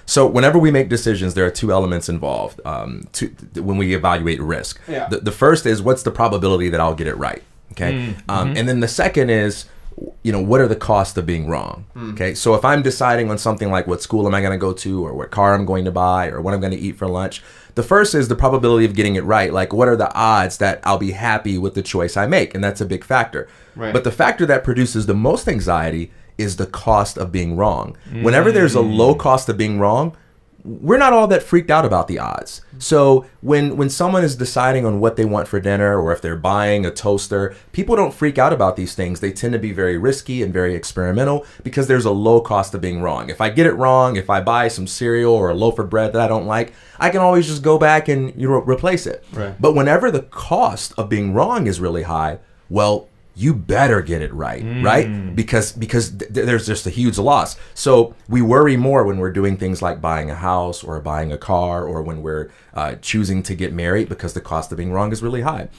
So whenever we make decisions, there are two elements involved when we evaluate risk. Yeah. The first is, what's the probability that I'll get it right? Okay. And then the second is, what are the costs of being wrong? Okay. So if I'm deciding on something like what school am I going to go to, or what car I'm going to buy, or what I'm going to eat for lunch, the first is the probability of getting it right. Like, what are the odds that I'll be happy with the choice I make? And that's a big factor. Right. But the factor that produces the most anxiety is the cost of being wrong. Whenever there's a low cost of being wrong, we're not all that freaked out about the odds. So when someone is deciding on what they want for dinner, or if they're buying a toaster, people don't freak out about these things. They tend to be very risky and very experimental because there's a low cost of being wrong. If I get it wrong, if I buy some cereal or a loaf of bread that I don't like, I can always just go back and replace it. Right. But whenever the cost of being wrong is really high, well, you better get it right, right? Because there's just a huge loss. So we worry more when we're doing things like buying a house or buying a car, or when we're choosing to get married, because the cost of being wrong is really high.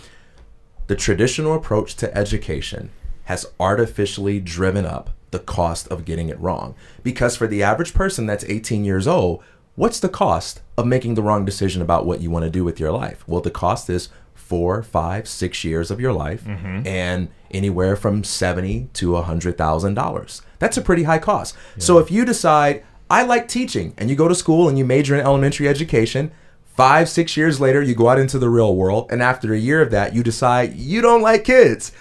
The traditional approach to education has artificially driven up the cost of getting it wrong. Because for the average person that's 18 years old, what's the cost of making the wrong decision about what you want to do with your life? Well, the cost is 4, 5, 6 years of your life, and anywhere from $70,000 to $100,000. That's a pretty high cost. Yeah. So if you decide, I like teaching, and you go to school and you major in elementary education, 5, 6 years later, you go out into the real world, and after a year of that, you decide you don't like kids.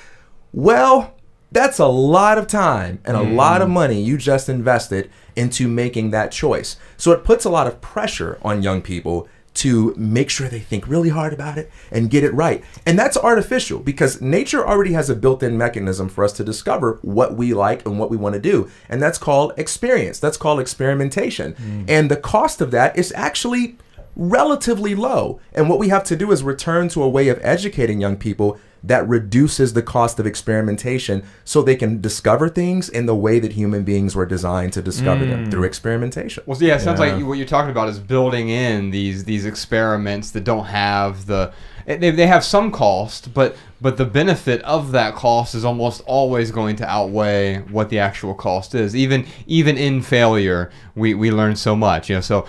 Well, that's a lot of time and a lot of money you just invested into making that choice. So it puts a lot of pressure on young people to make sure they think really hard about it and get it right. And that's artificial, because nature already has a built-in mechanism for us to discover what we like and what we want to do. And that's called experience. That's called experimentation. And the cost of that is actually relatively low. And what we have to do is return to a way of educating young people that reduces the cost of experimentation, so they can discover things in the way that human beings were designed to discover them, through experimentation. Well, yeah, it sounds like what you're talking about is building in these experiments that don't have they have some cost, but the benefit of that cost is almost always going to outweigh what the actual cost is. Even in failure, we learn so much. So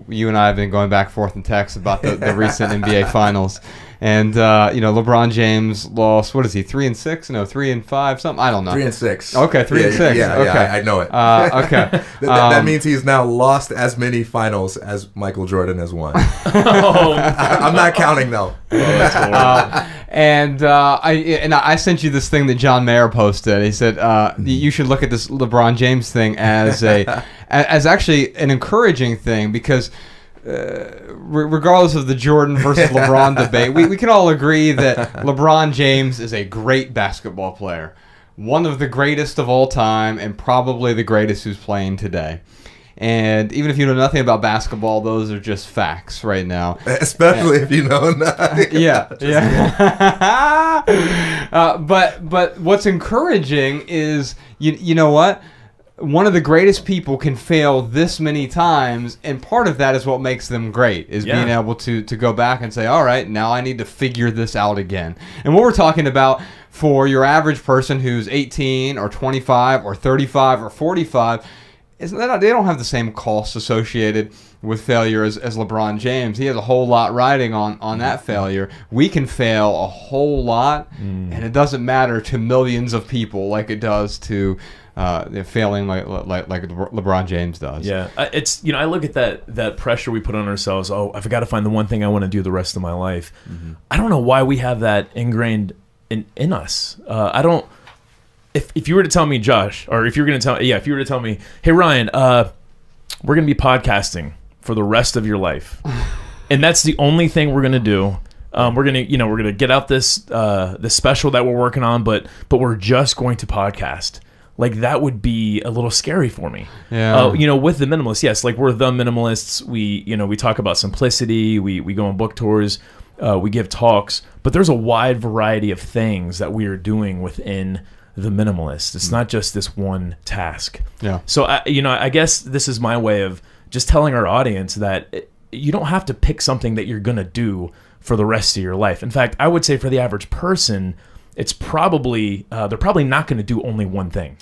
you and I have been going back and forth in text about the recent NBA Finals. And LeBron James lost, what is he, 3-6? No, 3-5, something. I don't know. 3-6. Okay, 3-6. Yeah, okay. yeah, I know it. Okay. That means he's now lost as many finals as Michael Jordan has won. I'm not counting though. I sent you this thing that John Mayer posted. He said you should look at this LeBron James thing as as actually an encouraging thing, because regardless of the Jordan versus LeBron debate, we can all agree that LeBron James is a great basketball player. One of the greatest of all time, and probably the greatest who's playing today. And even if you know nothing about basketball, those are just facts right now. Especially if you know nothing. Yeah. But what's encouraging is, you know what? One of the greatest people can fail this many times, and part of that is what makes them great, is being able to go back and say, all right, now I need to figure this out again. And what we're talking about for your average person who's 18 or 25 or 35 or 45 is that they don't have the same costs associated with failure as LeBron James. He has a whole lot riding on that failure. We can fail a whole lot, and it doesn't matter to millions of people like it does to failing like LeBron James does. Yeah, it's I look at that pressure we put on ourselves. Oh, I've got to find the one thing I want to do the rest of my life. I don't know why we have that ingrained in us. I don't. If you were to tell me, Josh, or if you were to tell me, hey Ryan, we're gonna be podcasting for the rest of your life, and that's the only thing we're gonna do. We're gonna get out this special that we're working on, but we're just going to podcast. Like, that would be a little scary for me. Yeah. With the Minimalists, yes, like, we're the Minimalists. We talk about simplicity. We go on book tours. We give talks. But there's a wide variety of things that we are doing within the Minimalists. It's not just this one task. Yeah. So I guess this is my way of just telling our audience that you don't have to pick something that you're gonna do for the rest of your life. In fact, I would say for the average person, it's probably they're probably not going to do only one thing.